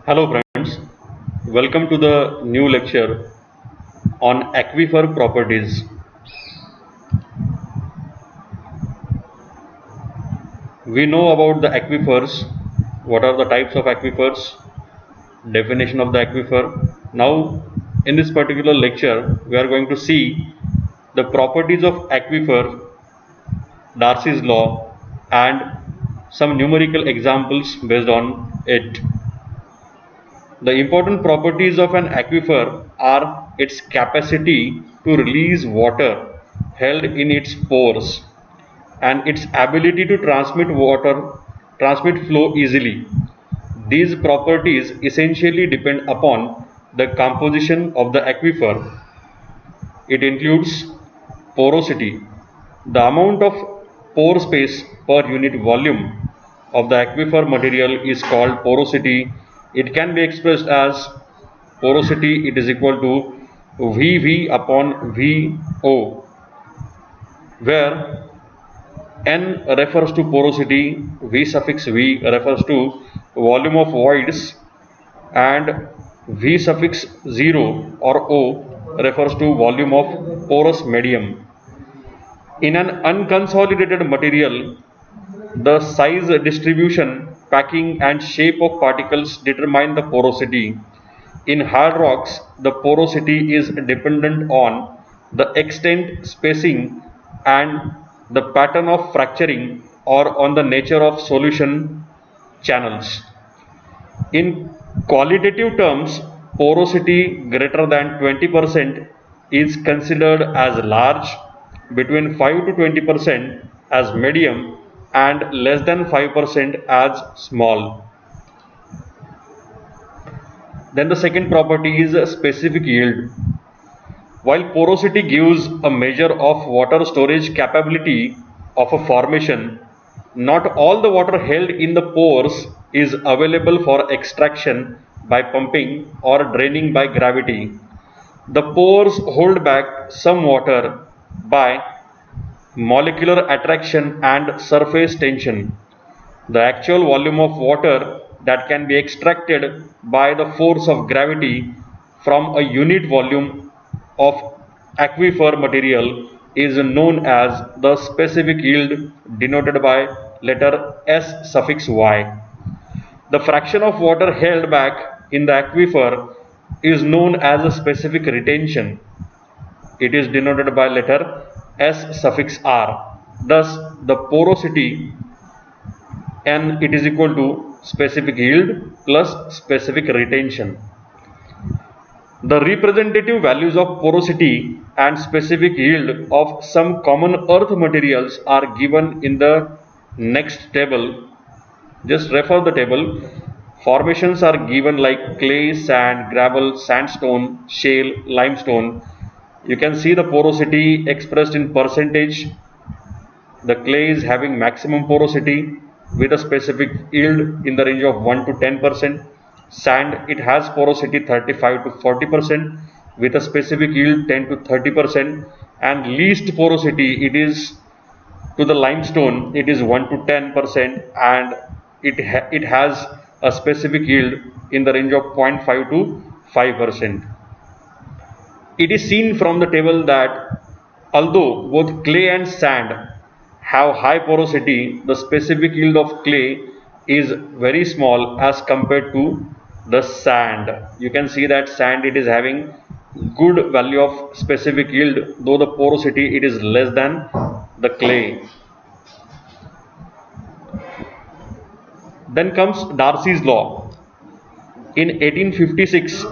Hello friends, welcome to the new lecture on aquifer properties. We know about the aquifers, what are the types of aquifers, definition of the aquifer. Now in this particular lecture we are going to see the properties of aquifer, Darcy's law and some numerical examples based on it. The important properties of an aquifer are its capacity to release water held in its pores and its ability to transmit flow easily. These properties essentially depend upon the composition of the aquifer. It includes porosity. The amount of pore space per unit volume of the aquifer material is called porosity. It can be expressed as porosity, it is equal to VV upon VO, where N refers to porosity, V suffix V refers to volume of voids, and V suffix 0 or O refers to volume of porous medium. In an unconsolidated material, the size distribution, packing and shape of particles determine the porosity. In hard rocks, the porosity is dependent on the extent, spacing and the pattern of fracturing or on the nature of solution channels. In qualitative terms, porosity greater than 20% is considered as large, between 5 to 20% as medium and less than 5% as small. Then the second property is specific yield. While porosity gives a measure of water storage capability of a formation, not all the water held in the pores is available for extraction by pumping or draining by gravity. The pores hold back some water by molecular attraction and surface tension. The actual volume of water that can be extracted by the force of gravity from a unit volume of aquifer material is known as the specific yield, denoted by letter S suffix Y. The fraction of water held back in the aquifer is known as a specific retention. It is denoted by letter S suffix R. Thus, the porosity N, it is equal to specific yield plus specific retention. The representative values of porosity and specific yield of some common earth materials are given in the next table. Just refer the table. Formations are given like clay, sand, gravel, sandstone, shale, limestone. You can see the porosity expressed in percentage. The clay is having maximum porosity with a specific yield in the range of 1 to 10%. Sand, it has porosity 35 to 40% with a specific yield 10 to 30%, and least porosity it is to the limestone, it is 1 to 10%, and it has a specific yield in the range of 0.5 to 5%. It is seen from the table that although both clay and sand have high porosity, the specific yield of clay is very small as compared to the sand. You can see that sand, it is having good value of specific yield, though the porosity it is less than the clay. Then comes Darcy's law. In 1856,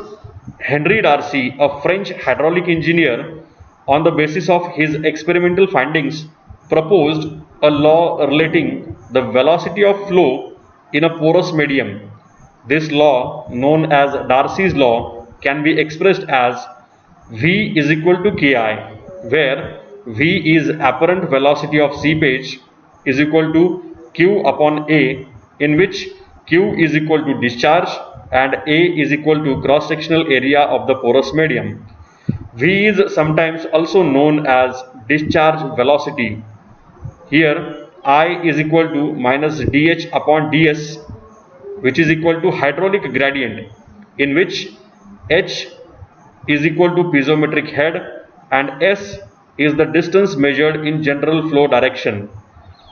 Henry Darcy, a French hydraulic engineer, on the basis of his experimental findings, proposed a law relating the velocity of flow in a porous medium. This law, known as Darcy's law, can be expressed as V is equal to Ki, where V is apparent velocity of seepage is equal to Q upon A, in which Q is equal to discharge and A is equal to cross-sectional area of the porous medium. V is sometimes also known as discharge velocity. Here I is equal to minus dH upon ds, which is equal to hydraulic gradient, in which h is equal to piezometric head and s is the distance measured in general flow direction.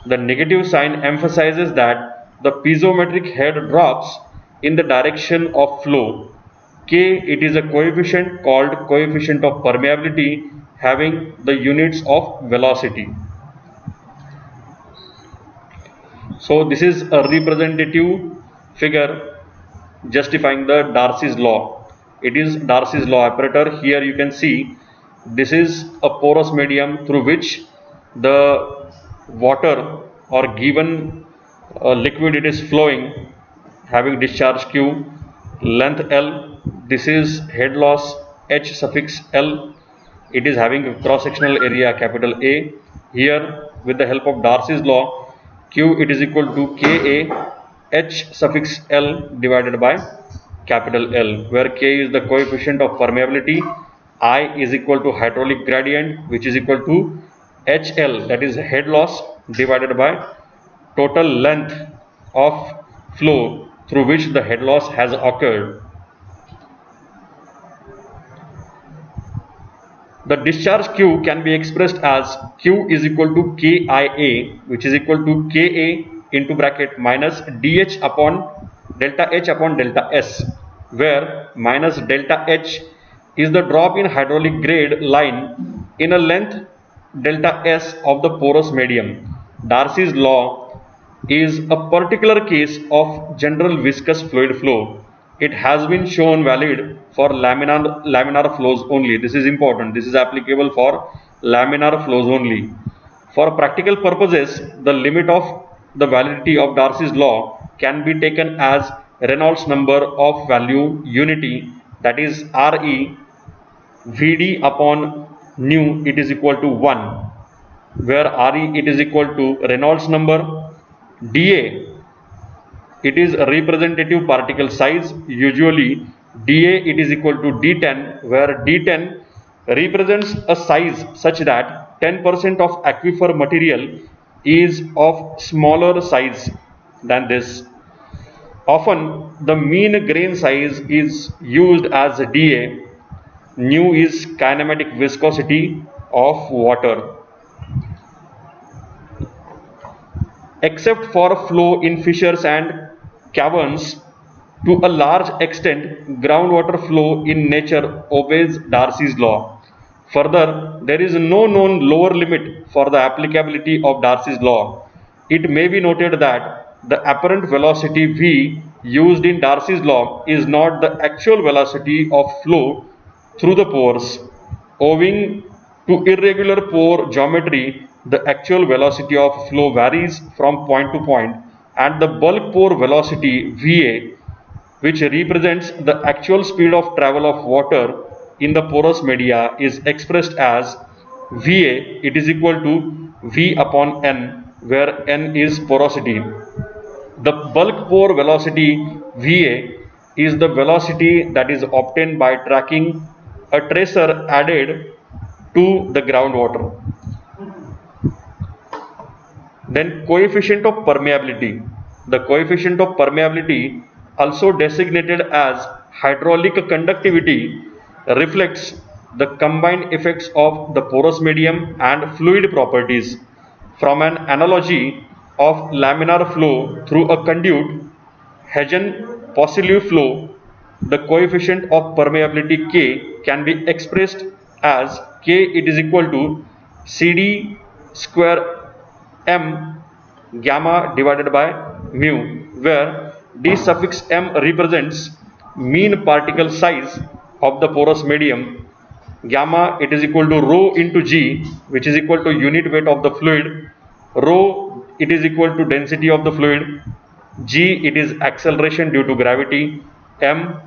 The negative sign emphasizes that the piezometric head drops in the direction of flow. K, it is a coefficient called coefficient of permeability having the units of velocity. So this is a representative figure justifying the Darcy's law. It is Darcy's law apparatus. Here you can see this is a porous medium through which the water or given liquid it is flowing, having discharge Q, length L. This is head loss H suffix L. It is having a cross sectional area capital A. Here with the help of Darcy's law, Q it is equal to Ka H suffix L divided by capital L, where K is the coefficient of permeability, I is equal to hydraulic gradient, which is equal to HL, that is head loss, divided by total length of flow through which the head loss has occurred. The discharge Q can be expressed as Q is equal to KIA, which is equal to KA into bracket minus DH upon delta H upon delta S, where minus delta H is the drop in hydraulic grade line in a length delta S of the porous medium. Darcy's law is a particular case of general viscous fluid flow. It has been shown valid for laminar flows only. This is important. This is applicable for laminar flows only. For practical purposes, the limit of the validity of Darcy's law can be taken as Reynolds number of value unity, that is Re Vd upon nu it is equal to 1, where Re it is equal to Reynolds number, dA it is a representative particle size, usually dA it is equal to d10, where d10 represents a size such that 10% of aquifer material is of smaller size than this. Often the mean grain size is used as dA. Nu is kinematic viscosity of water. Except for flow in fissures and caverns, to a large extent groundwater flow in nature obeys Darcy's law. Further, there is no known lower limit for the applicability of Darcy's law. It may be noted that the apparent velocity v used in Darcy's law is not the actual velocity of flow through the pores. Owing to irregular pore geometry, the actual velocity of flow varies from point to point, and the bulk pore velocity Va, which represents the actual speed of travel of water in the porous media, is expressed as Va it is equal to V upon N, where N is porosity. The bulk pore velocity Va is the velocity that is obtained by tracking a tracer added to the groundwater. Then coefficient of permeability. The coefficient of permeability, also designated as hydraulic conductivity, reflects the combined effects of the porous medium and fluid properties. From an analogy of laminar flow through a conduit, Hagen-Poiseuille flow, the coefficient of permeability K can be expressed as K it is equal to CD square M gamma divided by mu, where D suffix M represents mean particle size of the porous medium, gamma it is equal to rho into G, which is equal to unit weight of the fluid, rho it is equal to density of the fluid, G it is acceleration due to gravity, M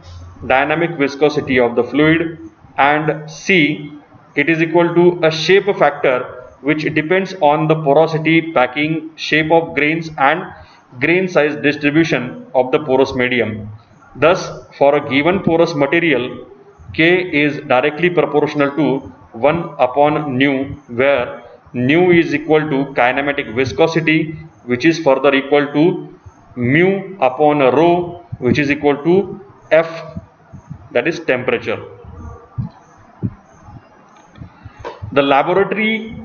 dynamic viscosity of the fluid, and C it is equal to a shape factor which depends on the porosity, packing, shape of grains and grain size distribution of the porous medium. Thus, for a given porous material, K is directly proportional to 1 upon nu, where nu is equal to kinematic viscosity, which is further equal to mu upon rho, which is equal to F, that is temperature. The laboratory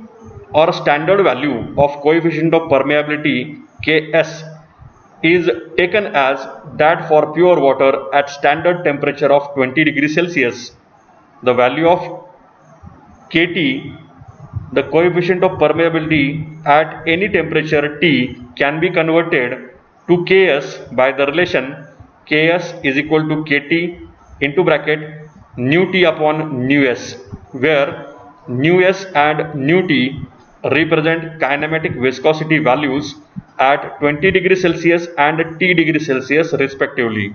or standard value of coefficient of permeability Ks is taken as that for pure water at standard temperature of 20 degrees Celsius. The value of Kt, the coefficient of permeability at any temperature T, can be converted to Ks by the relation Ks is equal to Kt into bracket nu T upon nu S, where nu S and nu T represent kinematic viscosity values at 20 degrees Celsius and T degrees Celsius respectively.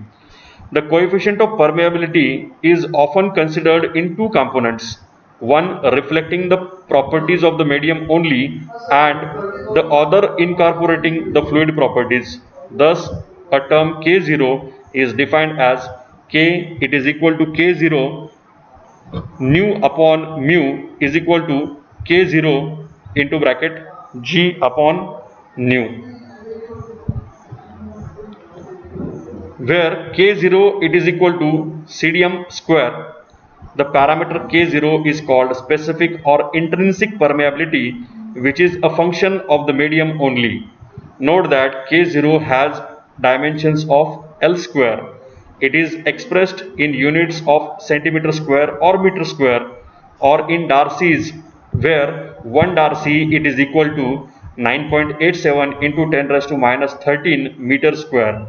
The coefficient of permeability is often considered in two components, one reflecting the properties of the medium only and the other incorporating the fluid properties. Thus, a term K0 is defined as K, it is equal to K0 nu upon mu is equal to K0 into bracket G upon nu, where K0 it is equal to CDM square. The parameter K0 is called specific or intrinsic permeability, which is a function of the medium only. Note that K0 has dimensions of L square. It is expressed in units of centimeter square or meter square, or in Darcy's, where 1 Darcy it is equal to 9.87 into 10 raised to minus 13 meter square.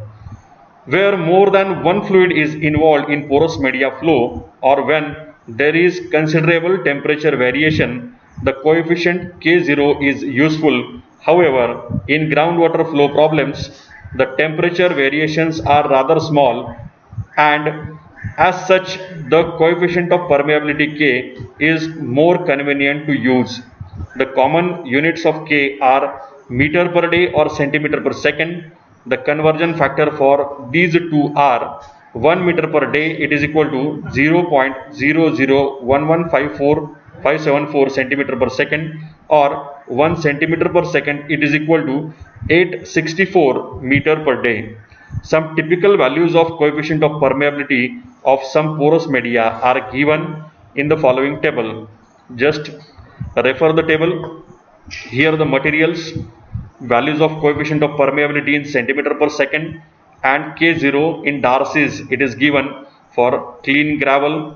Where more than one fluid is involved in porous media flow, or when there is considerable temperature variation, the coefficient K0 is useful. However, in groundwater flow problems, the temperature variations are rather small, and as such the coefficient of permeability K is more convenient to use. The common units of K are meter per day or centimeter per second. The conversion factor for these two are 1 meter per day it is equal to 0.001154574 centimeter per second, or 1 centimeter per second it is equal to 864 meter per day. Some typical values of coefficient of permeability of some porous media are given in the following table. Just refer the table. Here the materials, values of coefficient of permeability in centimeter per second, and K0 in Darcy's it is given for clean gravel,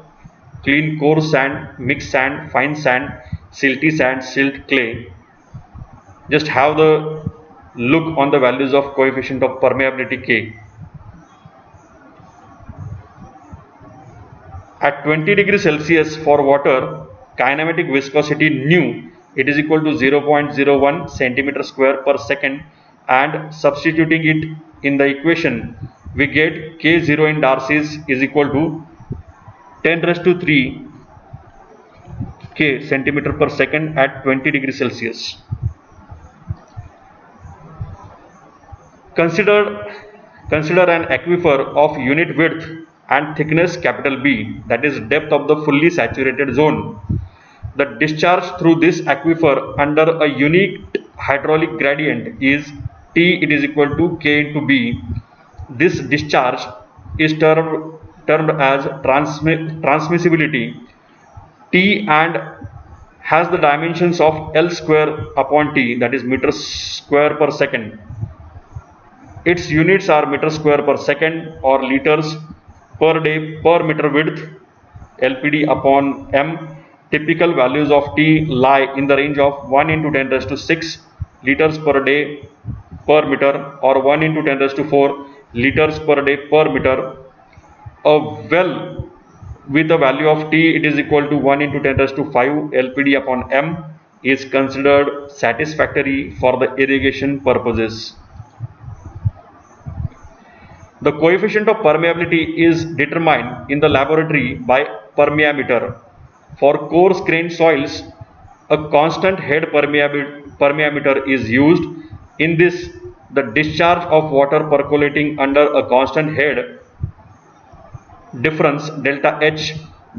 clean coarse sand, mixed sand, fine sand, silty sand, silt clay. Just have the look on the values of coefficient of permeability K. At 20 degrees Celsius for water, kinematic viscosity nu it is equal to 0.01 centimeter square per second, and substituting it in the equation we get K0 in Darcy's is equal to 10 raised to 3 K centimeter per second at 20 degrees Celsius. Consider an aquifer of unit width and thickness capital B, that is depth of the fully saturated zone. The discharge through this aquifer under a unique hydraulic gradient is T it is equal to K into B. This discharge is termed as transmissibility T and has the dimensions of L square upon T, that is meter square per second. Its units are meter square per second or liters per day per meter width, LPD upon M. Typical values of T lie in the range of 1 into 10 raised to 6 liters per day per meter, or 1 into 10 raised to 4 liters per day per meter. A well with a value of T it is equal to 1 into 10 raised to 5 LPD upon M is considered satisfactory for the irrigation purposes. The coefficient of permeability is determined in the laboratory by permeameter. For coarse grained soils, a constant head permeameter is used. In this, the discharge of water percolating under a constant head difference delta H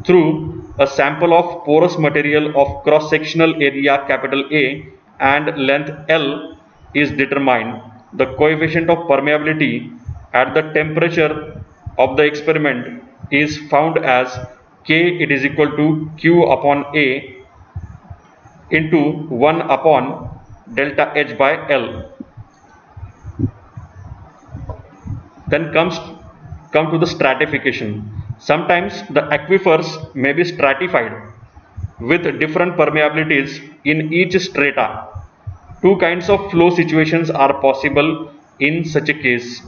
through a sample of porous material of cross-sectional area capital A and length L is determined. the coefficient of permeability at the temperature of the experiment is found as K it is equal to Q upon A into 1 upon delta H by L. Then come to the stratification. Sometimes the aquifers may be stratified with different permeabilities in each strata. Two kinds of flow situations are possible in such a case.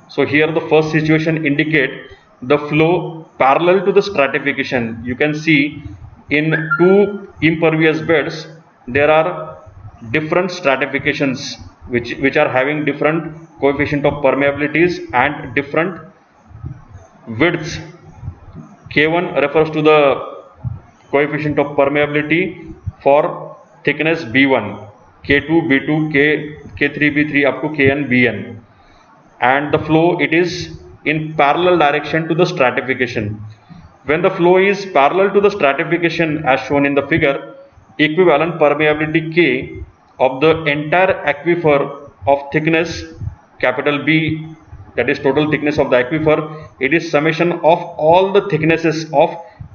So here the first situation indicate the flow parallel to the stratification. You can see in two impervious beds there are different stratifications which are having different coefficient of permeabilities and different widths. K1 refers to the coefficient of permeability for thickness B1, K2 B2, K3 B3 up to Kn Bn, and the flow it is in parallel direction to the stratification. When the flow is parallel to the stratification as shown in the figure, equivalent permeability K of the entire aquifer of thickness capital B, that is total thickness of the aquifer, it is summation of all the thicknesses of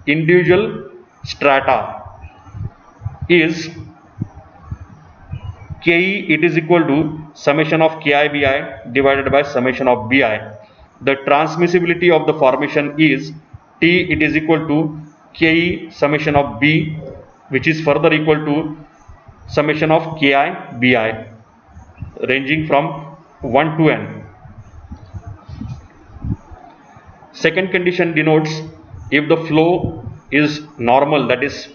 individual strata, is Ke it is equal to summation of Ki Bi divided by summation of Bi. The transmissibility of the formation is T it is equal to Ke summation of B, which is further equal to summation of Ki Bi ranging from 1 to n. Second condition denotes if the flow is normal, that is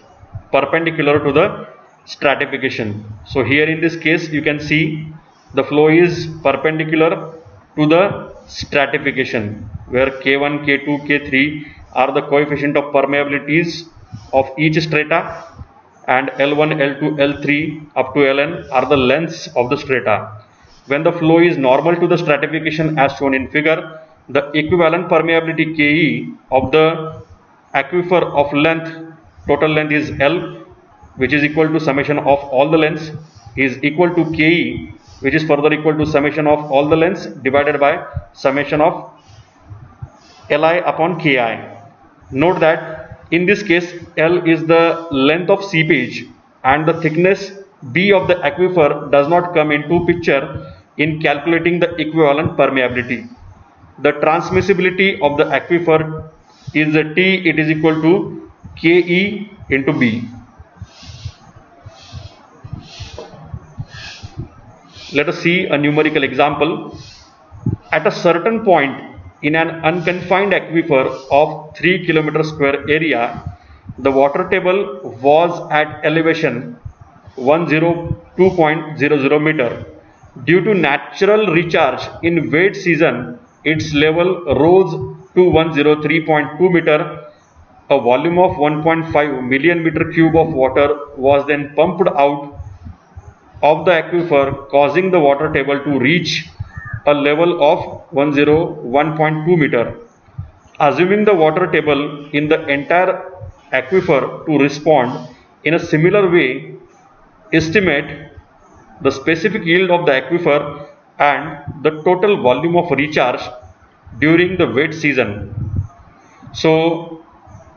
perpendicular to the stratification. So here in this case you can see the flow is perpendicular to the stratification, where K1, K2, K3 are the coefficient of permeabilities of each strata, and L1, L2, L3 up to Ln are the lengths of the strata. When the flow is normal to the stratification as shown in figure, the equivalent permeability Ke of the aquifer of length, total length is L, which is equal to summation of all the lengths, is equal to Ke, which is further equal to summation of all the lengths divided by summation of Li upon Ki. Note that in this case L is the length of seepage and the thickness B of the aquifer does not come into picture in calculating the equivalent permeability. The transmissibility of the aquifer is T it is equal to Ke into B. Let us see a numerical example. At a certain point in an unconfined aquifer of 3 km square area, the water table was at elevation 102.00 meter. Due to natural recharge in wet season, its level rose to 103.2 meter. A volume of 1.5 million meter cube of water was then pumped out of the aquifer, causing the water table to reach a level of 101.2 meter. Assuming the water table in the entire aquifer to respond in a similar way, estimate the specific yield of the aquifer and the total volume of recharge during the wet season. So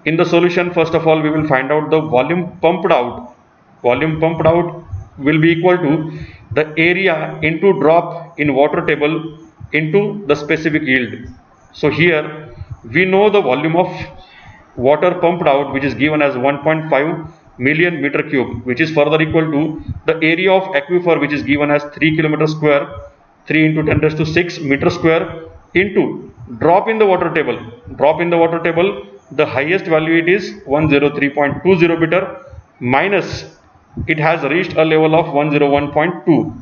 in the solution, first of all we will find out the volume pumped out. Volume pumped out will be equal to the area into drop in water table into the specific yield. So here we know the volume of water pumped out, which is given as 1.5 million meter cube, which is further equal to the area of aquifer, which is given as 3 km square, 3 into 10 raised to 6 meter square, into drop in the water table. Drop in the water table, the highest value it is 103.20 meter, minus it has reached a level of 101.2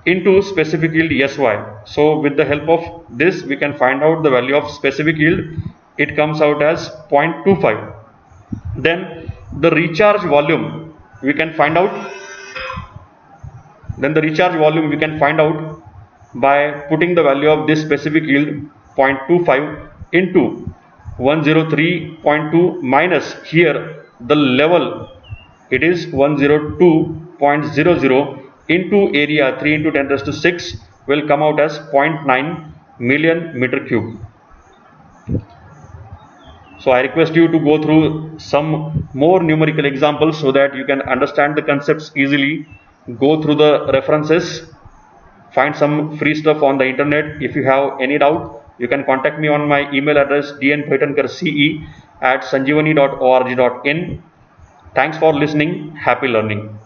into specific yield Sy. So with the help of this we can find out the value of specific yield. It comes out as 0.25. Then the recharge volume we can find out. By putting the value of this specific yield 0.25 into 103.2 minus here the level, it is 102.00 into area 3 into 10 raised to 6 will come out as 0.9 million meter cube. So I request you to go through some more numerical examples so that you can understand the concepts easily. Go through the references, find some free stuff on the internet. If you have any doubt, you can contact me on my email address dnpaitankar@sanjeevani.org.in. Thanks for listening. Happy learning.